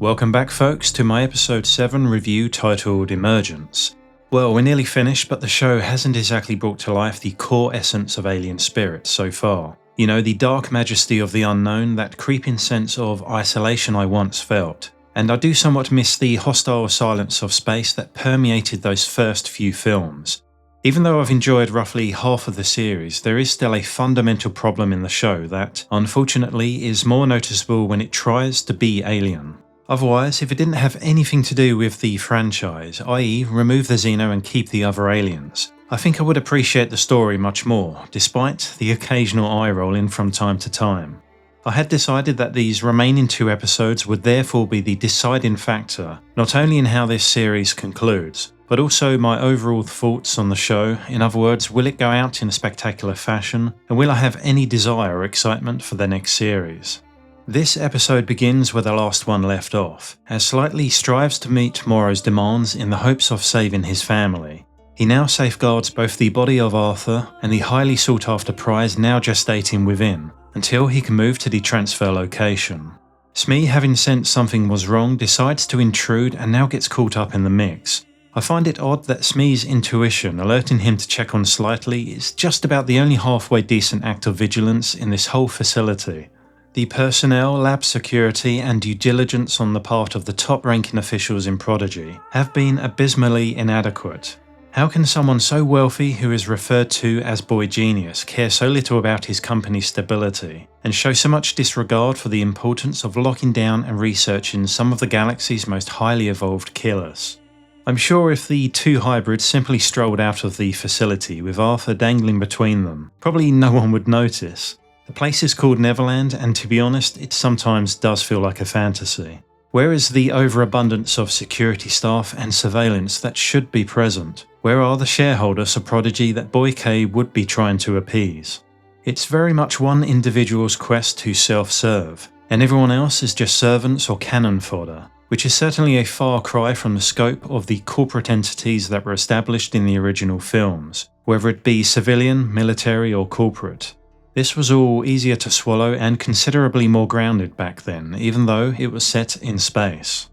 Welcome back folks to my episode 7 review titled Emergence. Well, we're nearly finished, but the show hasn't exactly brought to life the core essence of Alien Spirit so far. You know, the dark majesty of the unknown, that creeping sense of isolation I once felt. And I do somewhat miss the hostile silence of space that permeated those first few films. Even though I've enjoyed roughly half of the series, there is still a fundamental problem in the show that, unfortunately, is more noticeable when it tries to be Alien. Otherwise, if it didn't have anything to do with the franchise, i.e. remove the Xeno and keep the other aliens, I think I would appreciate the story much more, despite the occasional eye rolling from time to time. I had decided that these remaining 2 episodes would therefore be the deciding factor, not only in how this series concludes, but also my overall thoughts on the show. In other words, will it go out in a spectacular fashion, and will I have any desire or excitement for the next series? This episode begins where the last one left off, as Slightly strives to meet Morrow's demands in the hopes of saving his family. He now safeguards both the body of Arthur and the highly sought after prize now gestating within, until he can move to the transfer location. Smee, having sensed something was wrong, decides to intrude and now gets caught up in the mix. I find it odd that Smee's intuition alerting him to check on Slightly is just about the only halfway decent act of vigilance in this whole facility. The personnel, lab security and due diligence on the part of the top-ranking officials in Prodigy have been abysmally inadequate. How can someone so wealthy who is referred to as Boy Genius care so little about his company's stability, and show so much disregard for the importance of locking down and researching some of the galaxy's most highly evolved killers? I'm sure if the 2 hybrids simply strolled out of the facility with Arthur dangling between them, probably no one would notice. The place is called Neverland, and to be honest, it sometimes does feel like a fantasy. Where is the overabundance of security staff and surveillance that should be present? Where are the shareholders of Prodigy that Boy K would be trying to appease? It's very much one individual's quest to self-serve, and everyone else is just servants or cannon fodder, which is certainly a far cry from the scope of the corporate entities that were established in the original films, whether it be civilian, military or corporate. This was all easier to swallow and considerably more grounded back then, even though it was set in space.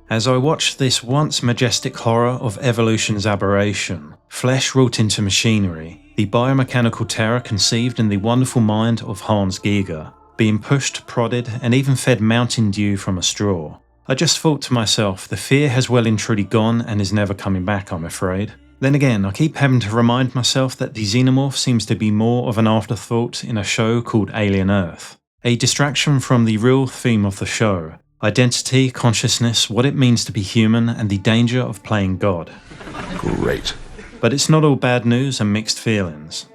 As I watched this once majestic horror of evolution's aberration, flesh wrought into machinery, the biomechanical terror conceived in the wonderful mind of Hans Giger, being pushed, prodded, and even fed Mountain Dew from a straw, I just thought to myself, the fear has well and truly gone and is never coming back, I'm afraid. Then again, I keep having to remind myself that the Xenomorph seems to be more of an afterthought in a show called Alien Earth, a distraction from the real theme of the show: identity, consciousness, what it means to be human, and the danger of playing God. Great. But it's not all bad news and mixed feelings.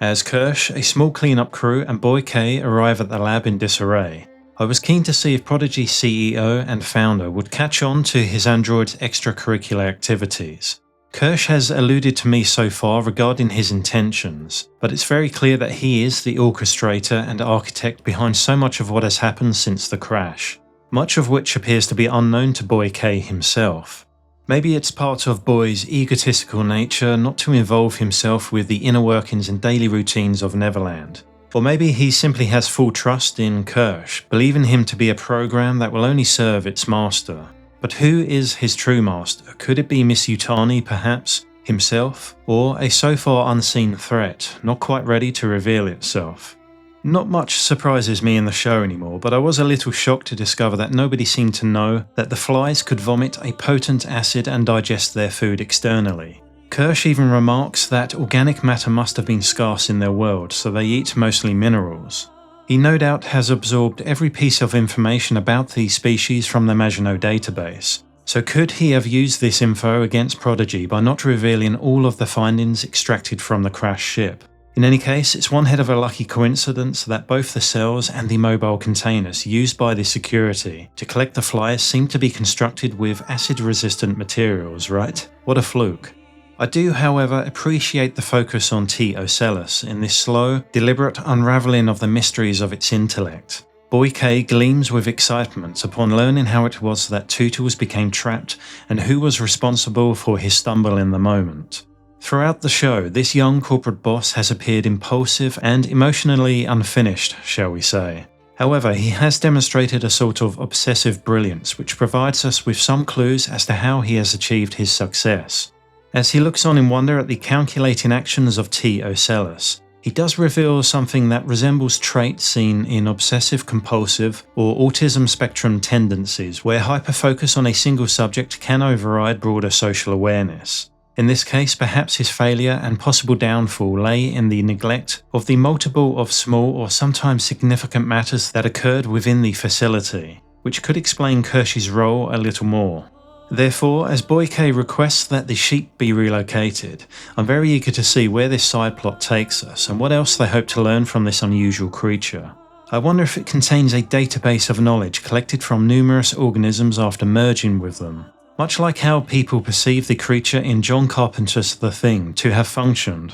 As Kersh, a small cleanup crew, and Boy K arrive at the lab in disarray, I was keen to see if Prodigy's CEO and founder would catch on to his android's extracurricular activities. Kersh has alluded to me so far regarding his intentions, but it's very clear that he is the orchestrator and architect behind so much of what has happened since the crash, much of which appears to be unknown to Boy K himself. Maybe it's part of Boy's egotistical nature not to involve himself with the inner workings and daily routines of Neverland. Or maybe he simply has full trust in Kersh, believing him to be a program that will only serve its master. But who is his true master? Could it be Miss Yutani, perhaps? Himself? Or a so far unseen threat, not quite ready to reveal itself? Not much surprises me in the show anymore, but I was a little shocked to discover that nobody seemed to know that the flies could vomit a potent acid and digest their food externally. Kersh even remarks that organic matter must have been scarce in their world, so they eat mostly minerals. He no doubt has absorbed every piece of information about these species from the Maginot database. So could he have used this info against Prodigy by not revealing all of the findings extracted from the crashed ship? In any case, it's one head of a lucky coincidence that both the cells and the mobile containers used by the security to collect the flies seem to be constructed with acid-resistant materials, right? What a fluke. I do, however, appreciate the focus on T. Ocellus in this slow, deliberate unravelling of the mysteries of its intellect. Boy K gleams with excitement upon learning how it was that Tootles became trapped and who was responsible for his stumble in the moment. Throughout the show, this young corporate boss has appeared impulsive and emotionally unfinished, shall we say. However, he has demonstrated a sort of obsessive brilliance which provides us with some clues as to how he has achieved his success. As he looks on in wonder at the calculating actions of T. Ocellus, he does reveal something that resembles traits seen in obsessive-compulsive or autism spectrum tendencies, where hyperfocus on a single subject can override broader social awareness. In this case, perhaps his failure and possible downfall lay in the neglect of the multiple of small or sometimes significant matters that occurred within the facility, which could explain Kersh's role a little more. Therefore, as Boy K requests that the sheep be relocated, I'm very eager to see where this side plot takes us and what else they hope to learn from this unusual creature. I wonder if it contains a database of knowledge collected from numerous organisms after merging with them, much like how people perceive the creature in John Carpenter's The Thing to have functioned.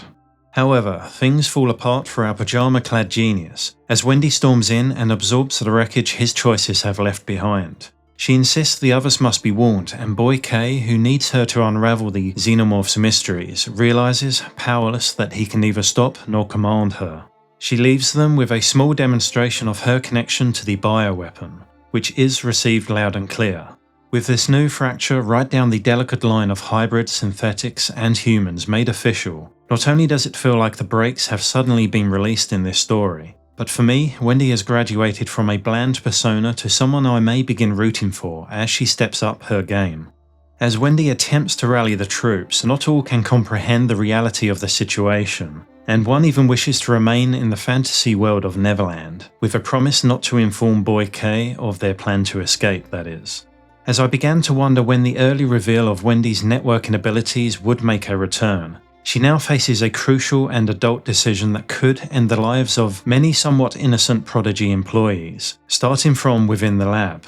However, things fall apart for our pajama-clad genius, as Wendy storms in and absorbs the wreckage his choices have left behind. She insists the others must be warned, and Boy K, who needs her to unravel the Xenomorph's mysteries, realizes, powerless, that he can neither stop nor command her. She leaves them with a small demonstration of her connection to the bioweapon, which is received loud and clear. With this new fracture right down the delicate line of hybrid synthetics and humans made official, not only does it feel like the brakes have suddenly been released in this story, but for me, Wendy has graduated from a bland persona to someone I may begin rooting for as she steps up her game. As Wendy attempts to rally the troops, not all can comprehend the reality of the situation, and one even wishes to remain in the fantasy world of Neverland, with a promise not to inform Boy K of their plan to escape, that is. As I began to wonder when the early reveal of Wendy's networking abilities would make her return, she now faces a crucial and adult decision that could end the lives of many somewhat innocent prodigy employees, starting from within the lab.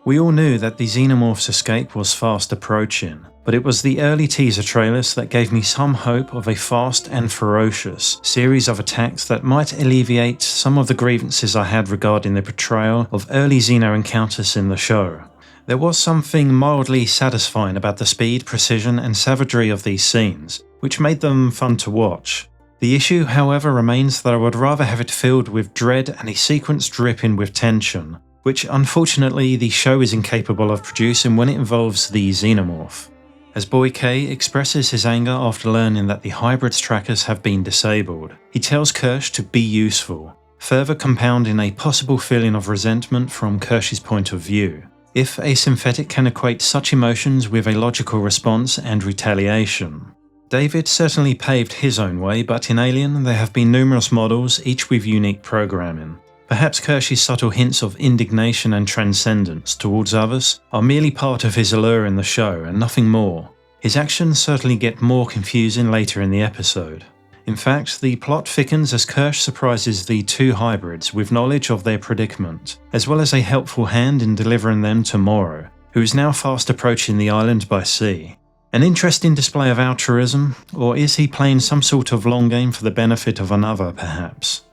We all knew that the Xenomorph's escape was fast approaching, but it was the early teaser trailers that gave me some hope of a fast and ferocious series of attacks that might alleviate some of the grievances I had regarding the portrayal of early Xeno encounters in the show. There was something mildly satisfying about the speed, precision, and savagery of these scenes, which made them fun to watch. The issue, however, remains that I would rather have it filled with dread and a sequence dripping with tension, which unfortunately the show is incapable of producing when it involves the Xenomorph. As Boy K expresses his anger after learning that the hybrid's trackers have been disabled, he tells Kersh to be useful, further compounding a possible feeling of resentment from Kersh's point of view. If a synthetic can equate such emotions with a logical response and retaliation. David certainly paved his own way, but in Alien there have been numerous models, each with unique programming. Perhaps Kersh's subtle hints of indignation and transcendence towards others are merely part of his allure in the show and nothing more. His actions certainly get more confusing later in the episode. In fact, the plot thickens as Kersh surprises the two hybrids with knowledge of their predicament, as well as a helpful hand in delivering them to Morrow, who is now fast approaching the island by sea. An interesting display of altruism, or is he playing some sort of long game for the benefit of another, perhaps?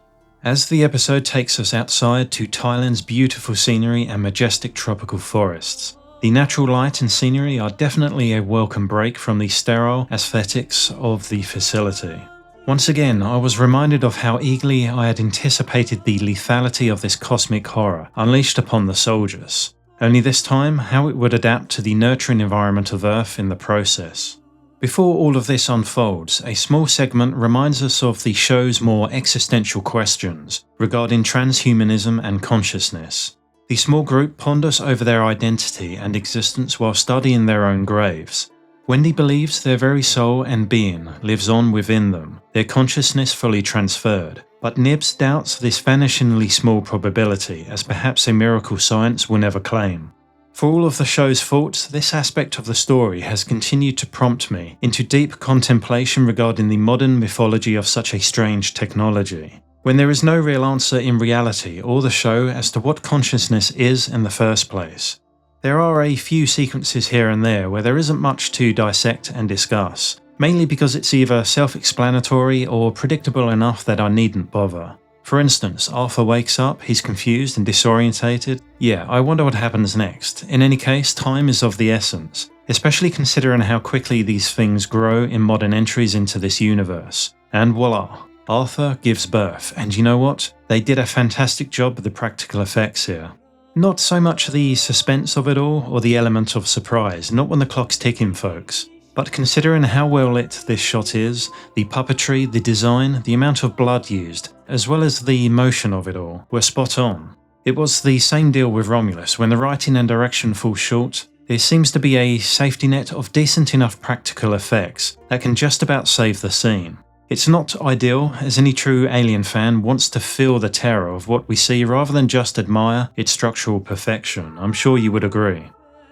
As the episode takes us outside to Thailand's beautiful scenery and majestic tropical forests, the natural light and scenery are definitely a welcome break from the sterile aesthetics of the facility. Once again, I was reminded of how eagerly I had anticipated the lethality of this cosmic horror unleashed upon the soldiers, only this time how it would adapt to the nurturing environment of Earth in the process. Before all of this unfolds, a small segment reminds us of the show's more existential questions regarding transhumanism and consciousness. The small group ponders over their identity and existence while studying their own graves. Wendy believes their very soul and being lives on within them, their consciousness fully transferred, but Nibs doubts this vanishingly small probability as perhaps a miracle science will never claim. For all of the show's faults, this aspect of the story has continued to prompt me into deep contemplation regarding the modern mythology of such a strange technology, when there is no real answer in reality or the show as to what consciousness is in the first place. There are a few sequences here and there where there isn't much to dissect and discuss, mainly because it's either self-explanatory or predictable enough that I needn't bother. For instance, Arthur wakes up, he's confused and disorientated. Yeah, I wonder what happens next. In any case, time is of the essence, especially considering how quickly these things grow in modern entries into this universe. And voila, Arthur gives birth, and you know what? They did a fantastic job with the practical effects here. Not so much the suspense of it all, or the element of surprise, not when the clock's ticking, folks. But considering how well lit this shot is, the puppetry, the design, the amount of blood used, as well as the motion of it all, were spot on. It was the same deal with Romulus. When the writing and direction fall short, there seems to be a safety net of decent enough practical effects that can just about save the scene. It's not ideal, as any true Alien fan wants to feel the terror of what we see rather than just admire its structural perfection. I'm sure you would agree.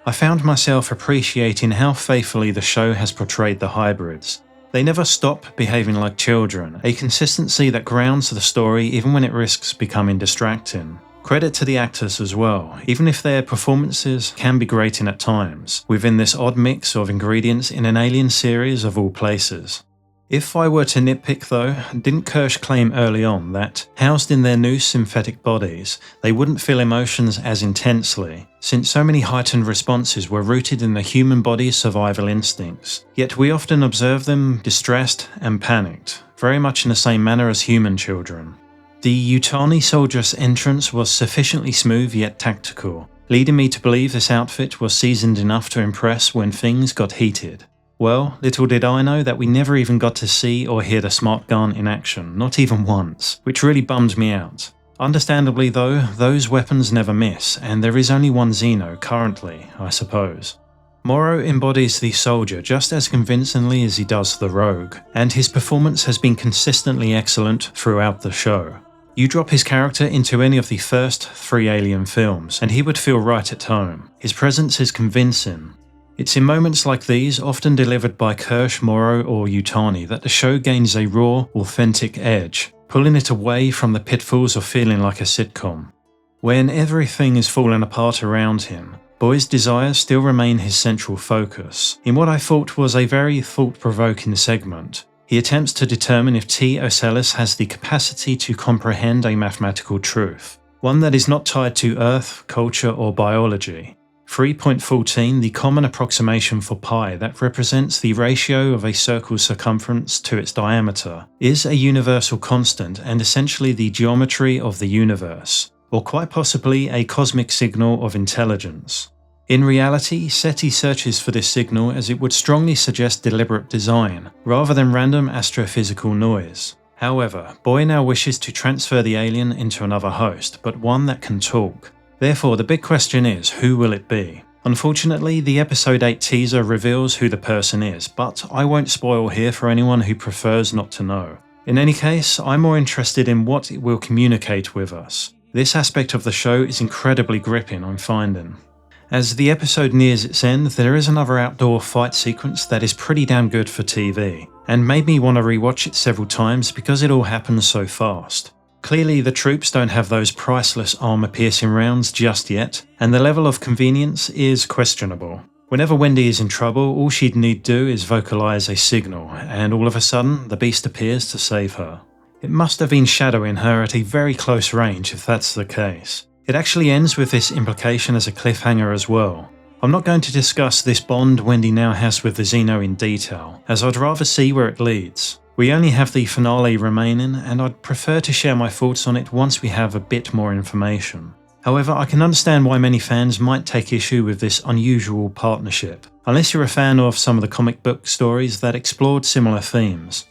I found myself appreciating how faithfully the show has portrayed the hybrids. They never stop behaving like children, a consistency that grounds the story even when it risks becoming distracting. Credit to the actors as well, even if their performances can be grating at times, within this odd mix of ingredients in an Alien series of all places. If I were to nitpick though, didn't Kersh claim early on that, housed in their new synthetic bodies, they wouldn't feel emotions as intensely, since so many heightened responses were rooted in the human body's survival instincts, yet we often observe them distressed and panicked, very much in the same manner as human children. The Yutani soldier's entrance was sufficiently smooth yet tactical, leading me to believe this outfit was seasoned enough to impress when things got heated. Well, little did I know that we never even got to see or hear the smart gun in action, not even once, which really bummed me out. Understandably though, those weapons never miss, and there is only one Xeno currently, I suppose. Morrow embodies the soldier just as convincingly as he does the rogue, and his performance has been consistently excellent throughout the show. You drop his character into any of the first 3 Alien films, and he would feel right at home. His presence is convincing. It's in moments like these, often delivered by Kersh, Morrow or Yutani, that the show gains a raw, authentic edge, pulling it away from the pitfalls of feeling like a sitcom. When everything is falling apart around him, Boy's desires still remain his central focus. In what I thought was a very thought-provoking segment, he attempts to determine if T. Ocellus has the capacity to comprehend a mathematical truth, one that is not tied to Earth, culture or biology. 3.14, the common approximation for pi that represents the ratio of a circle's circumference to its diameter, is a universal constant and essentially the geometry of the universe, or quite possibly a cosmic signal of intelligence. In reality, SETI searches for this signal as it would strongly suggest deliberate design, rather than random astrophysical noise. However, Boy now wishes to transfer the alien into another host, but one that can talk. Therefore, the big question is, who will it be? Unfortunately, the episode 8 teaser reveals who the person is, but I won't spoil here for anyone who prefers not to know. In any case, I'm more interested in what it will communicate with us. This aspect of the show is incredibly gripping, I'm finding. As the episode nears its end, there is another outdoor fight sequence that is pretty damn good for TV, and made me want to rewatch it several times because it all happens so fast. Clearly the troops don't have those priceless armor-piercing rounds just yet, and the level of convenience is questionable. Whenever Wendy is in trouble, all she'd need do is vocalize a signal, and all of a sudden, the beast appears to save her. It must have been shadowing her at a very close range if that's the case. It actually ends with this implication as a cliffhanger as well. I'm not going to discuss this bond Wendy now has with the Xeno in detail, as I'd rather see where it leads. We only have the finale remaining, and I'd prefer to share my thoughts on it once we have a bit more information. However, I can understand why many fans might take issue with this unusual partnership, unless you're a fan of some of the comic book stories that explored similar themes.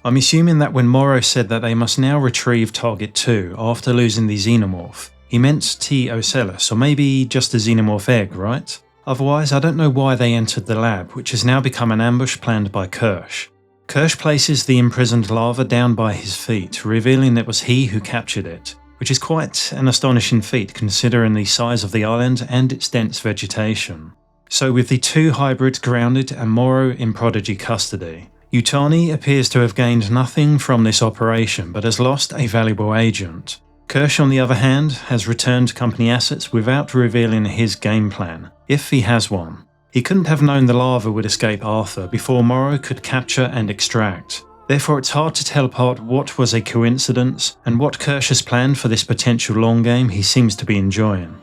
I'm assuming that when Morrow said that they must now retrieve Target 2 after losing the Xenomorph, he meant T. Ocellus, or maybe just a Xenomorph egg, right? Otherwise, I don't know why they entered the lab, which has now become an ambush planned by Kersh. Kersh places the imprisoned larva down by his feet, revealing it was he who captured it, which is quite an astonishing feat considering the size of the island and its dense vegetation. So with the 2 hybrids grounded and Morrow in Prodigy custody, Yutani appears to have gained nothing from this operation but has lost a valuable agent. Kersh, on the other hand, has returned company assets without revealing his game plan, if he has one. He couldn't have known the larva would escape Arthur before Morrow could capture and extract. Therefore it's hard to tell apart what was a coincidence and what Kersh has planned for this potential long game he seems to be enjoying.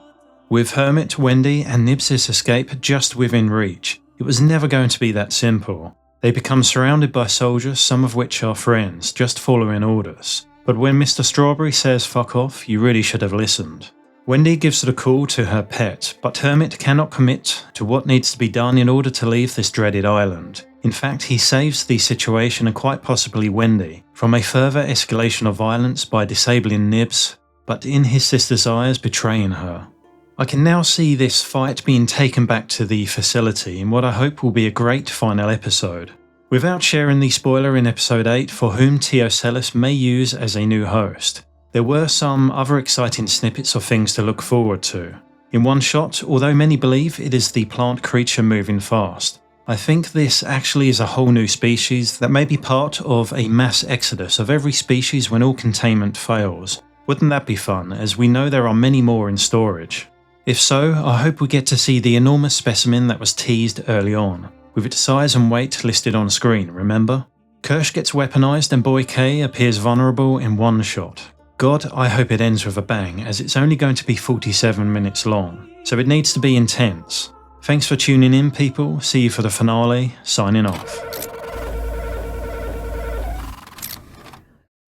With Hermit, Wendy and Nibs' escape just within reach, it was never going to be that simple. They become surrounded by soldiers, some of which are friends, just following orders. But when Mr. Strawberry says fuck off, you really should have listened. Wendy gives the call to her pet, but Hermit cannot commit to what needs to be done in order to leave this dreaded island. In fact, he saves the situation and quite possibly Wendy from a further escalation of violence by disabling Nibs, but in his sister's eyes betraying her. I can now see this fight being taken back to the facility in what I hope will be a great final episode. Without sharing the spoiler in episode 8 for whom Ocellus may use as a new host, there were some other exciting snippets of things to look forward to. In one shot, although many believe it is the plant creature moving fast, I think this actually is a whole new species that may be part of a mass exodus of every species when all containment fails. Wouldn't that be fun, as we know there are many more in storage? If so, I hope we get to see the enormous specimen that was teased early on, with its size and weight listed on screen, remember? Kersh gets weaponized and Boy K appears vulnerable in one shot. God, I hope it ends with a bang, as it's only going to be 47 minutes long, so it needs to be intense. Thanks for tuning in, people. See you for the finale. Signing off.